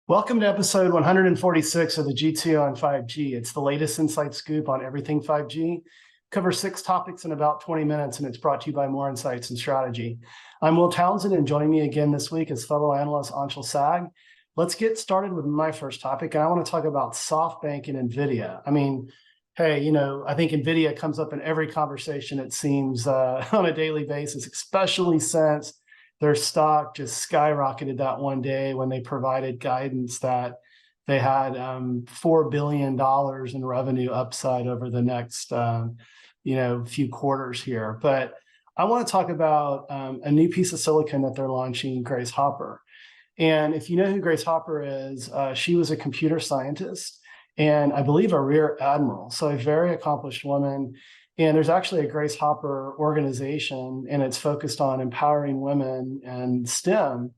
Welcome to episode 146 of the G2 on 5G. It's the latest inside scoop on everything 5G. Cover 6 topics in about 20 minutes, and it's brought to you by More Insights and Strategy. I'm Will Townsend, and joining me again this week is fellow analyst Anshel Sag. Let's get started with my first topic, and I want to talk about Softbank and Nvidia. I mean, hey, I think Nvidia comes up in every conversation, it seems, on a daily basis, especially since their stock just skyrocketed that one day when they provided guidance that they had $4 billion in revenue upside over the next few quarters here. But I want to talk about a new piece of silicon that they're launching, Grace Hopper. And if you know who Grace Hopper is, she was a computer scientist and I believe a rear admiral, so a very accomplished woman. And there's actually a Grace Hopper organization, and it's focused on empowering women and STEM.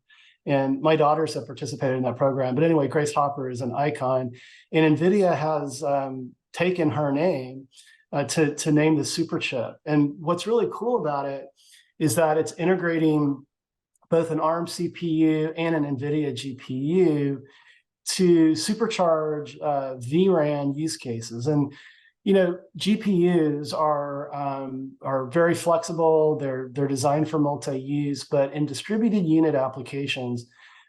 And my daughters have participated in that program. But anyway, Grace Hopper is an icon. And NVIDIA has taken her name to name the super chip. And what's really cool about it is that it's integrating both an ARM CPU and an NVIDIA GPU to supercharge vRAN use cases. And GPUs are very flexible. They're designed for multi-use, but in distributed unit applications,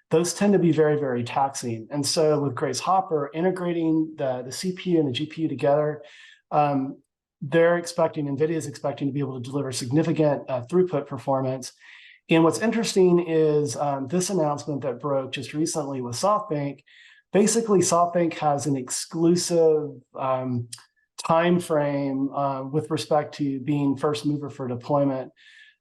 those tend to be very, very taxing. And so with Grace Hopper integrating the CPU and the GPU together, NVIDIA is expecting to be able to deliver significant throughput performance. And what's interesting is this announcement that broke just recently with Softbank. Basically, Softbank has an exclusive time frame with respect to being first mover for deployment.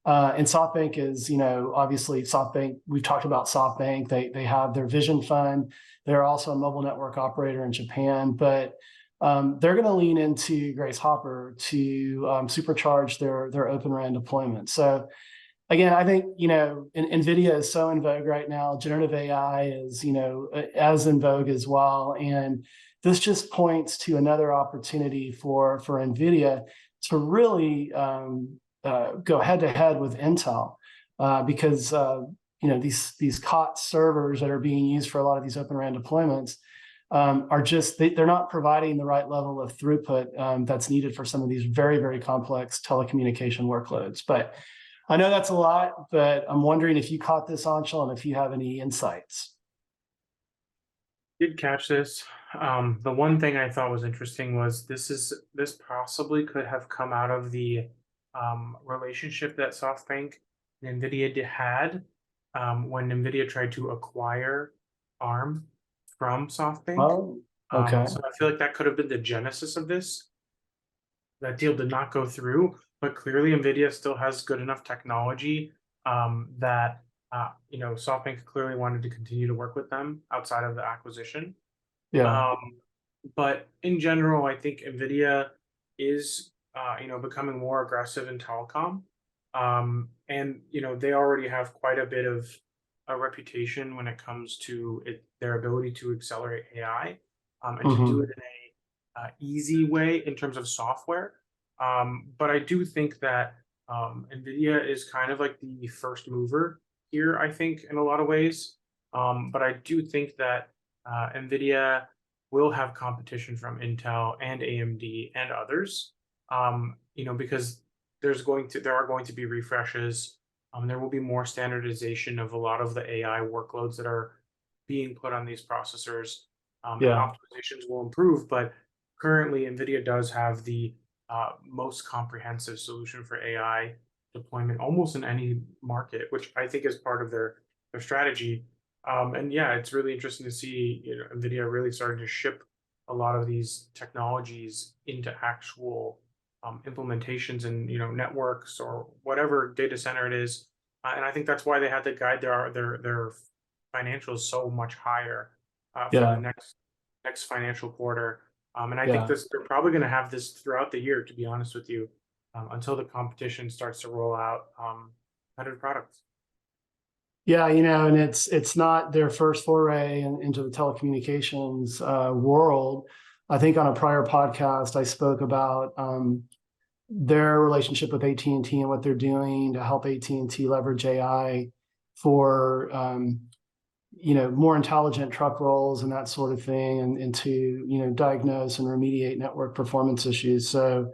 And Softbank is, obviously Softbank, we've talked about Softbank. They have their Vision Fund. They're also a mobile network operator in Japan, but they're going to lean into Grace Hopper to supercharge their Open RAN deployment. So again, I think, NVIDIA is so in vogue right now. Generative AI is, as in vogue as well. And this just points to another opportunity for NVIDIA to really go head to head with Intel because these COTS servers that are being used for a lot of these Open RAN deployments are just they're not providing the right level of throughput that's needed for some of these very, very complex telecommunication workloads. But I know that's a lot, but I'm wondering if you caught this, Anshel, and if you have any insights. Did catch this. The one thing I thought was interesting was this possibly could have come out of the relationship that SoftBank and Nvidia had when Nvidia tried to acquire ARM from SoftBank. Oh, okay. So I feel like that could have been the genesis of this. That deal did not go through, but clearly Nvidia still has good enough technology that SoftBank clearly wanted to continue to work with them outside of the acquisition. Yeah. But in general, I think Nvidia is becoming more aggressive in telecom, and they already have quite a bit of a reputation when it comes to their ability to accelerate AI and to do it in a easy way in terms of software. But I do think that Nvidia is kind of like the first mover here, I think, in a lot of ways. But I do think that Nvidia will have competition from Intel and AMD and others, because there are going to be refreshes. There will be more standardization of a lot of the AI workloads that are being put on these processors. And optimizations will improve, but currently Nvidia does have the most comprehensive solution for AI deployment almost in any market, which I think is part of their strategy. And yeah, it's really interesting to see Nvidia really starting to ship a lot of these technologies into actual implementations and networks or whatever data center it is. And I think that's why they had to guide their financials so much higher for the next financial quarter. And I think they're probably going to have this throughout the year, to be honest with you, until the competition starts to roll out competitive products. Yeah, and it's not their first foray into the telecommunications world. I think on a prior podcast, I spoke about their relationship with AT&T and what they're doing to help AT&T leverage AI for more intelligent truck rolls and that sort of thing, and to diagnose and remediate network performance issues. So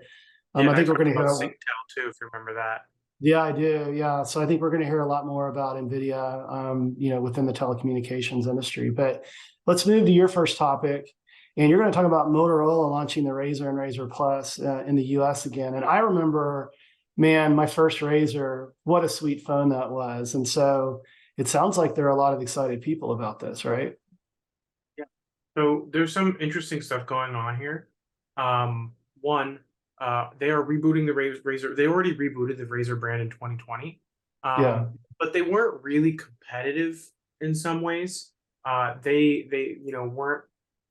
Yeah, I and I think we're talked going to about hear. Singtel too, if you remember that. Yeah, I do. Yeah. So I think we're going to hear a lot more about NVIDIA, within the telecommunications industry. But let's move to your first topic. And you're going to talk about Motorola launching the Razr and Razr Plus in the US again. And I remember, man, my first Razr, what a sweet phone that was. And so it sounds like there are a lot of excited people about this, right? Yeah. So there's some interesting stuff going on here. One, they are rebooting the Razr. They already rebooted the Razr brand in 2020, Yeah. but they weren't really competitive in some ways. They weren't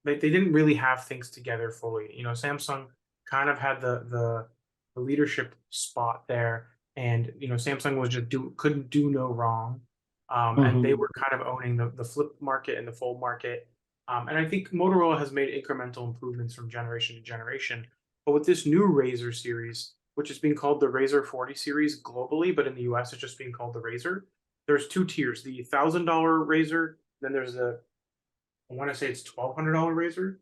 they didn't really have things together fully. Samsung kind of had the leadership spot there, and Samsung was just couldn't do no wrong, and they Hmm. were kind of owning the flip market and the fold market. And I think Motorola has made incremental improvements from generation to generation. But with this new Razr series, which is being called the Razr 40 series globally, but in the US it's just being called the Razr, there's two tiers: the $1,000 Razr, then there's the, I want to say it's $1,200 Razr,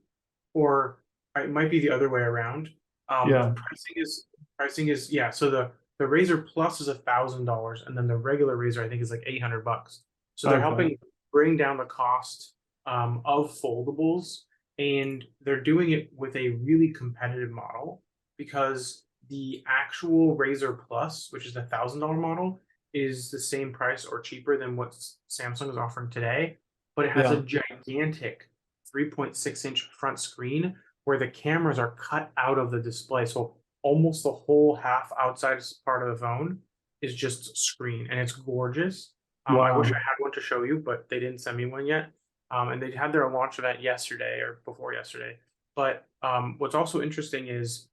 or it might be the other way around. The Yeah. pricing is yeah. So the Razr Plus is $1,000, and then the regular Razr I think is like $800. So they're Okay. helping bring down the cost of foldables, and they're doing it with a really competitive model because the actual Razr Plus, which is the $1,000 model, is the same price or cheaper than what Samsung is offering today, but it has a Yeah. gigantic 3.6-inch front screen where the cameras are cut out of the display. So almost the whole half outside part of the phone is just screen, and it's gorgeous. I wish I Wow. had one to show you, but they didn't send me one yet. And they had their launch event yesterday or before yesterday. But what's also interesting is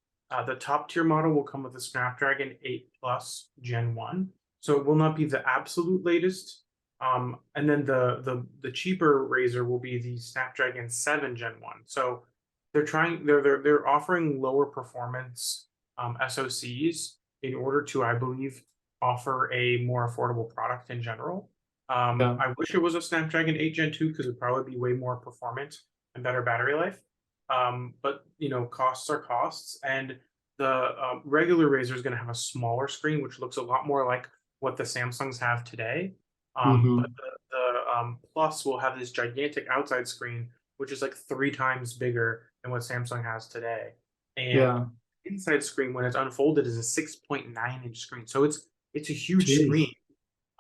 the top tier model will come with the Snapdragon 8 Plus Gen 1. So it will not be the absolute latest, and then the cheaper Razr will be the Snapdragon 7 Gen 1. So they're offering lower performance SoCs in order to, I believe, offer a more affordable product in general. Yeah. I wish it was a Snapdragon 8 Gen 2 because it'd probably be way more performant and better battery life. But costs are costs, and the regular Razr is going to have a smaller screen, which looks a lot more like what the Samsungs have today. But Hmm. the Plus will have this gigantic outside screen, which is like 3 times bigger than what Samsung has today. And Yeah. inside screen, when it's unfolded, is a 6.9-inch screen. So it's a huge screen. Jeez.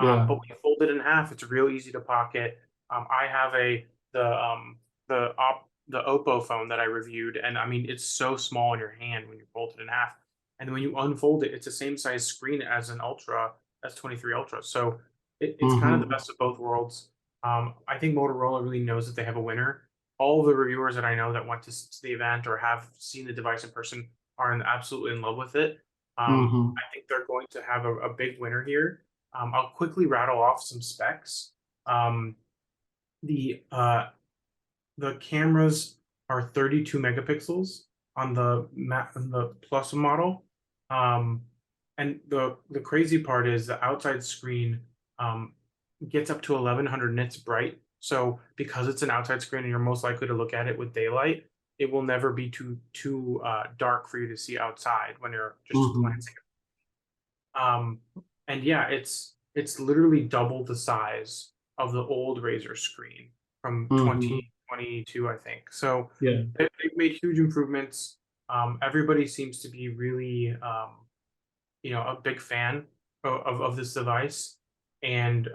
Yeah. But when you fold it in half, it's real easy to pocket. I have the Oppo phone that I reviewed, and I mean it's so small in your hand when you fold it in half, and when you unfold it, it's the same size screen as an Ultra, S23 Ultra. So it's kind of the Hmm. best of both worlds. I think Motorola really knows that they have a winner. All of the reviewers that I know that went to the event or have seen the device in person are absolutely in love with it. Hmm. I think they're going to have a big winner here. I'll quickly rattle off some specs. Um, the uh, the cameras are 32 megapixels on the Plus model, um, and the crazy part is the outside screen um, gets up to 1100 nits bright. So because it's an outside screen and you're most likely to look at it with daylight, it will never be too dark for you to see outside when you're just Hmm. glancing. And yeah, it's literally double the size of the old Razr screen from Hmm. 2022, I think. So Yeah. they've made huge improvements. Everybody seems to be really, a big fan of this device, and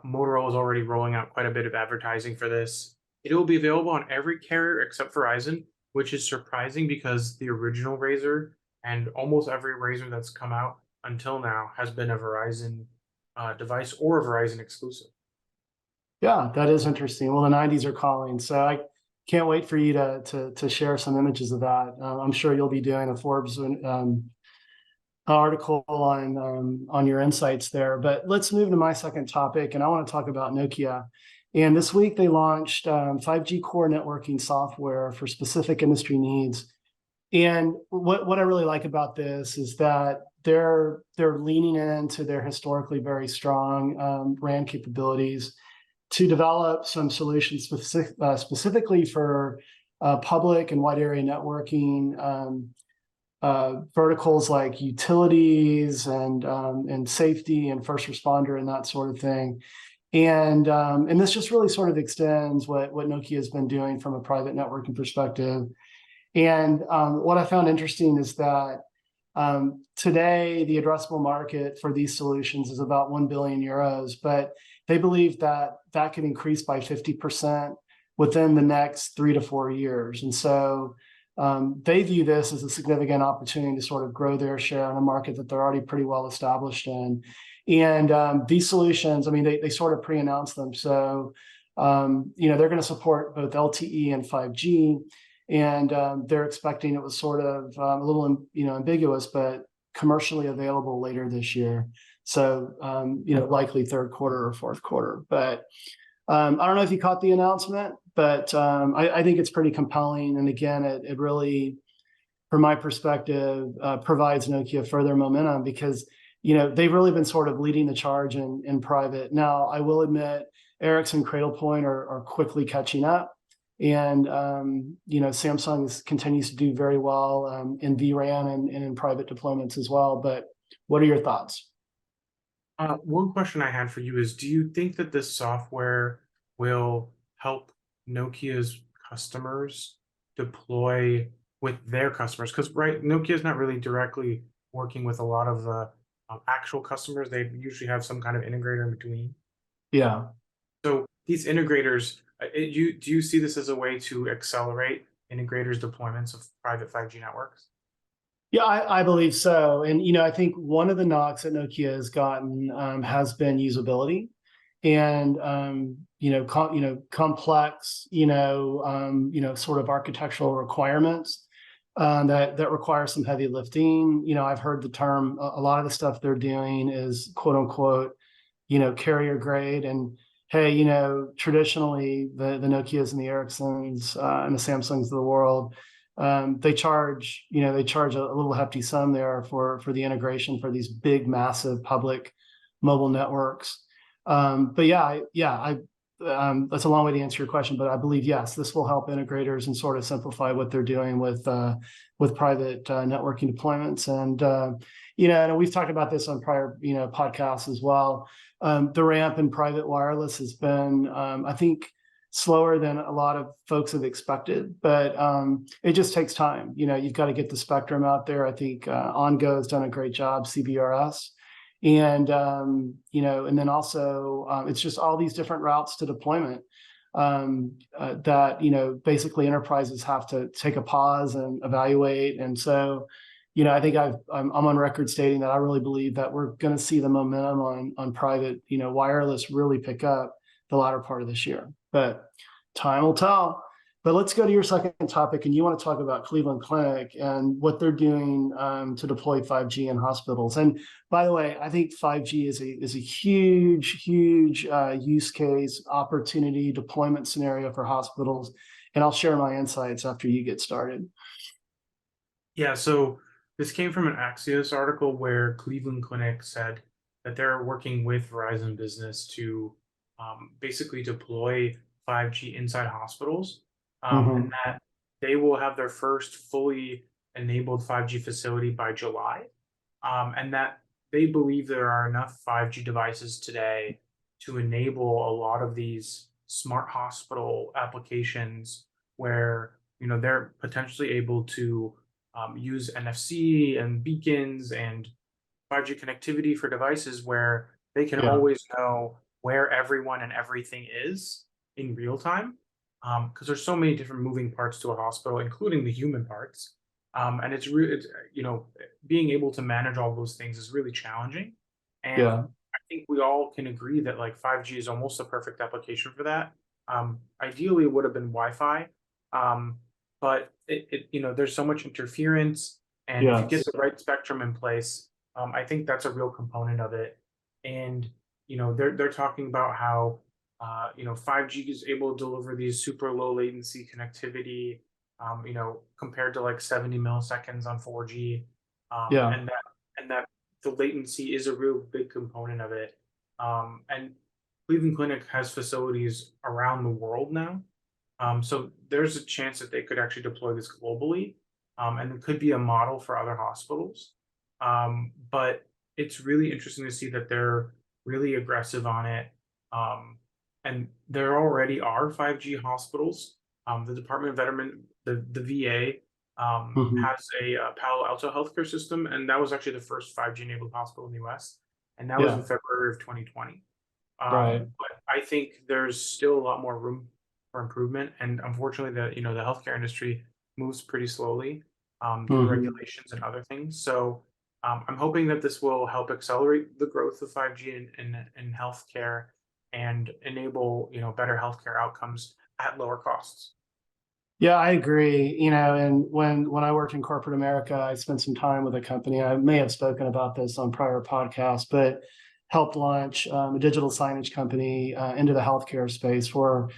Motorola is already rolling out quite a bit of advertising for this. It will be available on every carrier except Verizon, which is surprising because the original Razr and almost every Razr that's come out until now has been a Verizon device or a Verizon exclusive. Yeah, that is interesting. Well, the '90s are calling, so I can't wait for you to share some images of that. I'm sure you'll be doing a Forbes article on your insights there. But let's move to my second topic, and I want to talk about Nokia. And this week they launched 5G core networking software for specific industry needs. And what I really like about this is that they're leaning into their historically very strong brand capabilities to develop some solutions specifically for public and wide area networking, verticals like utilities and safety and first responder and that sort of thing. And this just really sort of extends what Nokia has been doing from a private networking perspective. And what I found interesting is that today the addressable market for these solutions is about 1 billion euros, but they believe that that could increase by 50% within the next 3 to 4 years. And so they view this as a significant opportunity to sort of grow their share in a market that they're already pretty well established in. And these solutions, I mean, they sort of pre-announced them. So, they're going to support both LTE and 5G. And they're expecting it was sort of a little, ambiguous, but commercially available later this year. So, likely third quarter or fourth quarter. But I don't know if you caught the announcement, but I think it's pretty compelling. And again, it really, from my perspective, provides Nokia further momentum because, they've really been sort of leading the charge in private. Now, I will admit, Ericsson Cradlepoint are quickly catching up. And, Samsung continues to do very well in vRAN and in private deployments as well. But what are your thoughts? One question I had for you is, do you think that this software will help Nokia's customers deploy with their customers? Because Nokia is not really directly working with a lot of the actual customers. They usually have some kind of integrator in between. Yeah. So these integrators, do you see this as a way to accelerate integrators' deployments of private 5G networks? Yeah, I believe so. And, I think one of the knocks that Nokia has gotten has been usability and, complex, sort of architectural requirements that require some heavy lifting. I've heard the term, a lot of the stuff they're doing is quote unquote, carrier grade. And hey, traditionally the Nokias and the Ericssons and the Samsungs of the world, they charge a little hefty sum there for the integration for these big, massive public mobile networks. But that's a long way to answer your question. But I believe yes, this will help integrators and sort of simplify what they're doing with private networking deployments. And we've talked about this on prior podcasts as well. The ramp in private wireless has been, I think, slower than a lot of folks have expected, but it just takes time. You've got to get the spectrum out there. I think OnGo has done a great job, CBRS. And, and then also it's just all these different routes to deployment that, basically enterprises have to take a pause and evaluate. And so, I think I'm on record stating that I really believe that we're going to see the momentum on private, wireless really pick up the latter part of this year, but time will tell. But let's go to your second topic, and you want to talk about Cleveland Clinic and what they're doing to deploy 5G in hospitals. And by the way, I think 5G is a huge use case, opportunity, deployment scenario for hospitals. And I'll share my insights after you get started. Yeah, so this came from an Axios article where Cleveland Clinic said that they're working with Verizon Business to basically deploy 5G inside hospitals, and that they will have their first fully enabled 5G facility by July, and that they believe there are enough 5G devices today to enable a lot of these smart hospital applications where they're potentially able to use NFC and beacons and 5G connectivity for devices where they can always know where everyone and everything is in real time, because there's so many different moving parts to a hospital, including the human parts. And it's really, being able to manage all those things is really challenging. And I think we all can agree that like 5G is almost a perfect application for that. Ideally, it would have been Wi-Fi, but there's so much interference, and if you get the right spectrum in place, I think that's a real component of it. And they're talking about how 5G is able to deliver these super low latency connectivity, compared to like 70 milliseconds on 4G, and that the latency is a real big component of it. And Cleveland Clinic has facilities around the world now. So there's a chance that they could actually deploy this globally, and it could be a model for other hospitals. But it's really interesting to see that they're really aggressive on it. Um, and there already are 5G hospitals. The Department of Veteran, the VA, Mhm. has a Palo Alto healthcare system, and that was actually the first 5G enabled hospital in the US. And that was in Yeah, February of 2020. right. But I think there's still a lot more room for improvement, and unfortunately, the healthcare industry moves pretty slowly due to Mhm. regulations and other things. So I'm hoping that this will help accelerate the growth of 5G in healthcare and enable better healthcare outcomes at lower costs. Yeah, I agree. And when I worked in corporate America, I spent some time with a company. I may have spoken about this on prior podcasts, but helped launch a digital signage company into the healthcare space for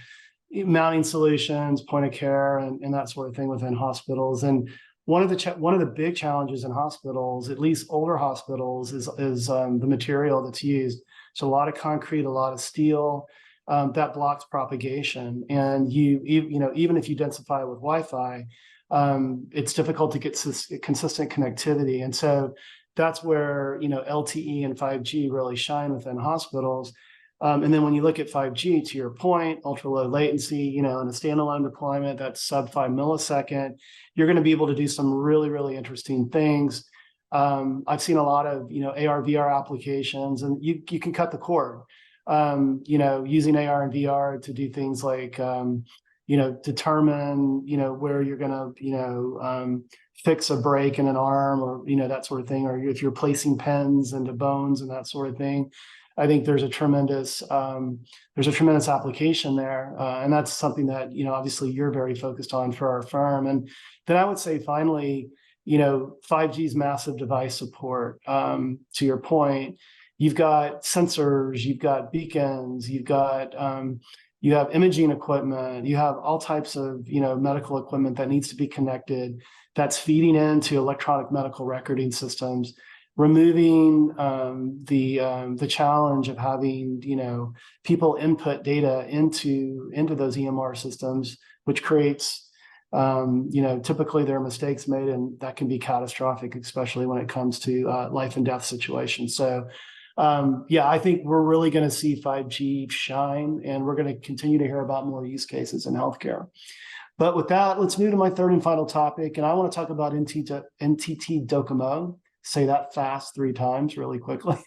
mounting solutions, point of care, and that sort of thing within hospitals. And one of the big challenges in hospitals, at least older hospitals, is the material that's used. So a lot of concrete, a lot of steel, that blocks propagation. And even if you densify with Wi-Fi, it's difficult to get consistent connectivity. And so that's where LTE and 5G really shine within hospitals. And then when you look at 5G, to your point, ultra low latency, in a standalone deployment that's sub 5 millisecond, you're going to be able to do some really, really interesting things. I've seen a lot of, AR, VR applications, and you can cut the cord, using AR and VR to do things like, determine, where you're going to, fix a break in an arm or, that sort of thing, or if you're placing pens into bones and that sort of thing. I think there's a tremendous application there, and that's something that obviously you're very focused on for our firm. And then I would say finally, 5G's massive device support. To your point, you've got sensors, you've got beacons, you have imaging equipment, you have all types of medical equipment that needs to be connected, that's feeding into electronic medical recording systems, removing the challenge of having people input data into those EMR systems, which creates typically there are mistakes made, and that can be catastrophic, especially when it comes to life and death situations. So yeah, I think we're really going to see 5G shine, and we're going to continue to hear about more use cases in healthcare. But with that, let's move to my third and final topic, and I want to talk about NTT Docomo. Say that fast 3 times really quickly.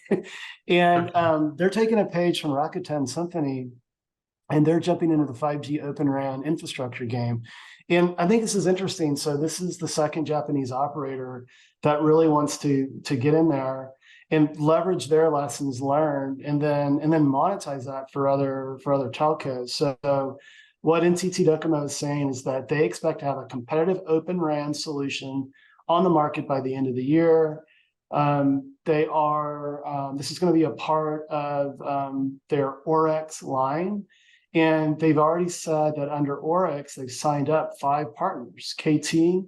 And they're taking a page from Rakuten Symphony, and they're jumping into the 5G Open RAN infrastructure game. And I think this is interesting. So this is the second Japanese operator that really wants to get in there and leverage their lessons learned, and then monetize that for other telcos. So what NTT Docomo is saying is that they expect to have a competitive Open RAN solution on the market by the end of the year. This is going to be a part of their Oryx line. And they've already said that under Oryx, they've signed up 5 partners: KT,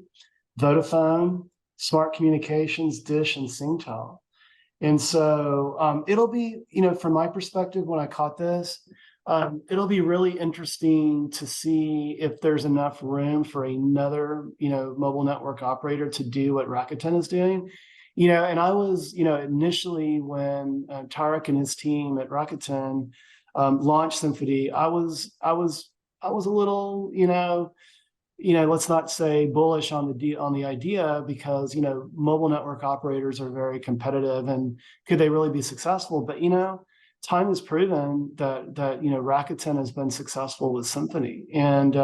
Vodafone, Smart Communications, Dish, and Singtel. And so it'll be, from my perspective, when I caught this, it'll be really interesting to see if there's enough room for another, mobile network operator to do what Rakuten is doing. And I was, initially when Tarek and his team at Rakuten launched Symphony, I was a little, let's not say bullish on the idea, because mobile network operators are very competitive, and could they really be successful? But time has proven that Rakuten has been successful with Symphony, and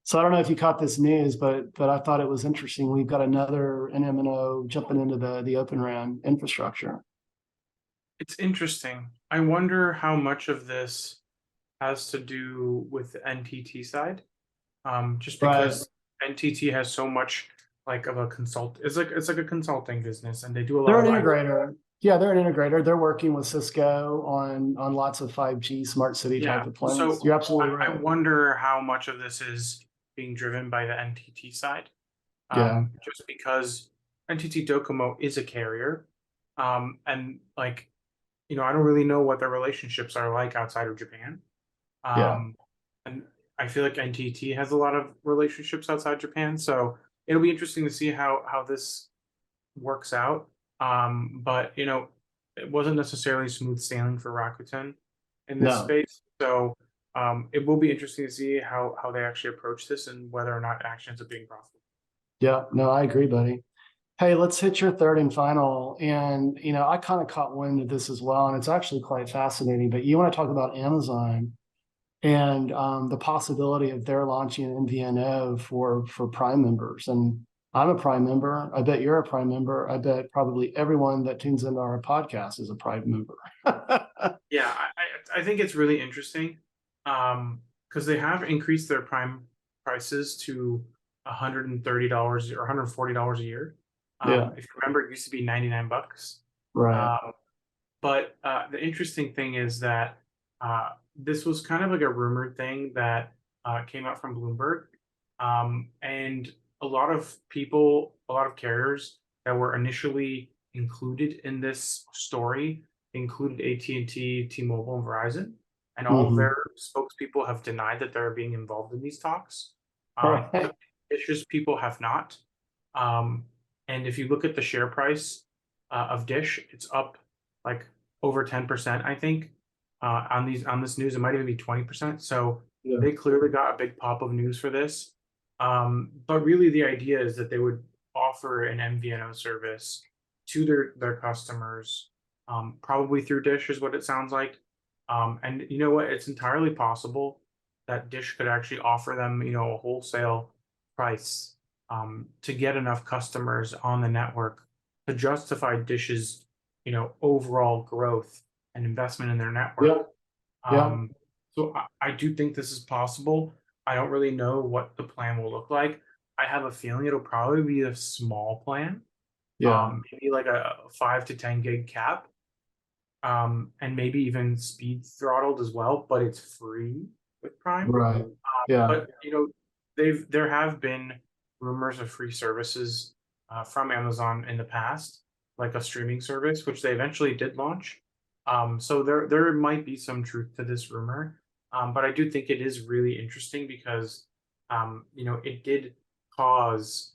so I don't know if you caught this news, but I thought it was interesting. We've got another MNO jumping into the Open RAN infrastructure. It's interesting. I wonder how much of this has to do with the NTT side. Just Right. because NTT has so much like of a consult, it's like a consulting business, and they do a lot They're of an integrator. Yeah, they're an integrator. They're working with Cisco on lots of 5G smart city type yeah. deployments. So You're absolutely I right. wonder how much of this is being driven by the NTT side, Yeah. just because NTT Docomo is a carrier, and like I don't really know what their relationships are like outside of Japan. Yeah. Um, and I feel like NTT has a lot of relationships outside Japan, so it'll be interesting to see how this works out. But it wasn't necessarily smooth sailing for Rakuten in this No. space. So it will be interesting to see how they actually approach this and whether or not it actually ends up being profitable. Yeah. No, I agree, buddy. Hey, let's hit your third and final. And, I kind of caught wind of this as well, and it's actually quite fascinating. But you want to talk about Amazon and the possibility of their launching an MVNO for Prime members. And I'm a Prime member. I bet you're a Prime member. I bet probably everyone that tunes into our podcast is a Prime member. Yeah, I think it's really interesting because they have increased their prime prices to $130 or $140 a year. Yeah, If you remember, it used to be 99 bucks. right. Um, but the interesting thing is that this was kind of like a rumor thing that came out from Bloomberg, and a lot of people, a lot of carriers that were initially included in this story included AT&T, T-Mobile, and Verizon, and all of Hmm. their spokespeople have denied that they're being involved in these talks. Right. It's just people have not. Um, and if you look at the share price of Dish, it's up like over 10%, I think, on this news. It might even be 20%. So Yeah. they clearly got a big pop of news for this. But really, the idea is that they would offer an MVNO service to their customers, probably through Dish, is what it sounds like. And you know what? It's entirely possible that Dish could actually offer them, a wholesale price to get enough customers on the network to justify Dish's, overall growth and investment in their Yeah. network. Yeah. Um, so I do think this is possible. I don't really know what the plan will look like. I have a feeling it'll probably be a small plan, Yeah. maybe like a 5 to 10 gig cap, and maybe even speed throttled as well, but it's free with Prime. Right. Yeah. But there have been rumors of free services from Amazon in the past, like a streaming service, which they eventually did launch. So there might be some truth to this rumor, but I do think it is really interesting because it did cause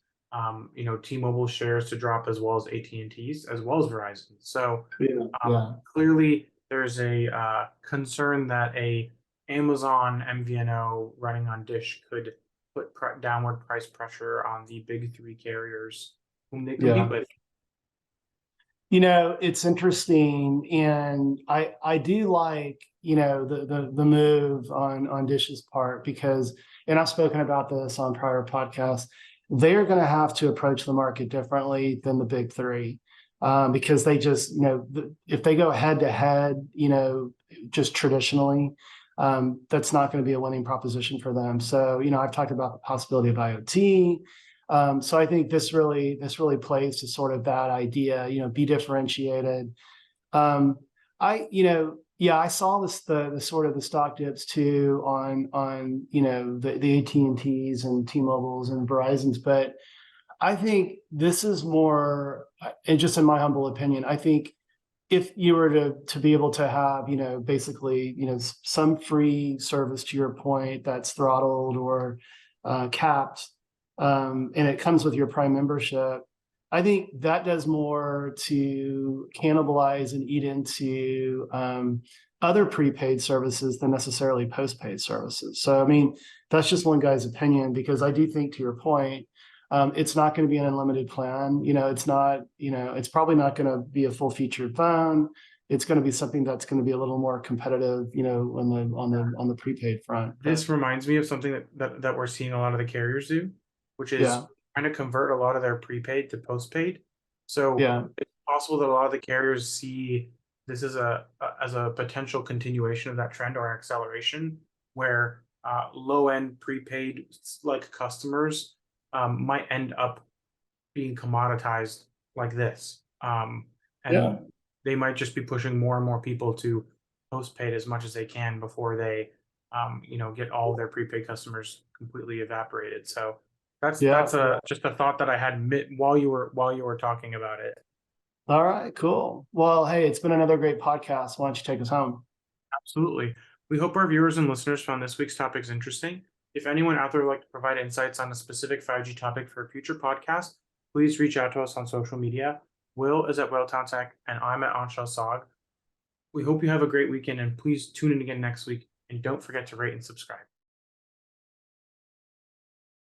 T-Mobile shares to drop as well as AT&T's as well as Verizon. So Yeah. Yeah. clearly there's a concern that a Amazon MVNO running on Dish could put downward price pressure on the big three carriers whom they compete Yeah. with. It's interesting, and I do like, the move on Dish's part because, and I've spoken about this on prior podcasts, they're going to have to approach the market differently than the big three, because they just, if they go head to head, just traditionally, that's not going to be a winning proposition for them. So, I've talked about the possibility of IoT. So I think this really plays to sort of that idea, be differentiated. Um, yeah, I saw the sort of the stock dips too on the AT&Ts and T-Mobiles and Verizons, but I think this is more, and just in my humble opinion, I think if you were to be able to have, basically, some free service to your point that's throttled or capped, and it comes with your Prime membership, I think that does more to cannibalize and eat into other prepaid services than necessarily postpaid services. So, I mean, that's just one guy's opinion because I do think, to your point, it's not going to be an unlimited plan. It's not, it's probably not going to be a full featured phone. It's going to be something that's going to be a little more competitive, on the prepaid front. But This reminds me of something that we're seeing a lot of the carriers do, which yeah, is trying to convert a lot of their prepaid to postpaid. So yeah, it's possible that a lot of the carriers see this as as a potential continuation of that trend or acceleration, where low end prepaid like customers might end up being commoditized like this. yeah, And they might just be pushing more and more people to postpaid as much as they can before they, get all of their prepaid customers completely evaporated. So that's yeah. a just a thought that I had while you were talking about it. All right, cool. Well, hey, it's been another great podcast. Why don't you take us home? Absolutely. We hope our viewers and listeners found this week's topics interesting. If anyone out there would like to provide insights on a specific 5G topic for a future podcast, please reach out to us on social media. Will is at Welltown Tech, and I'm at Anshel Sog. We hope you have a great weekend, and please tune in again next week. And don't forget to rate and subscribe.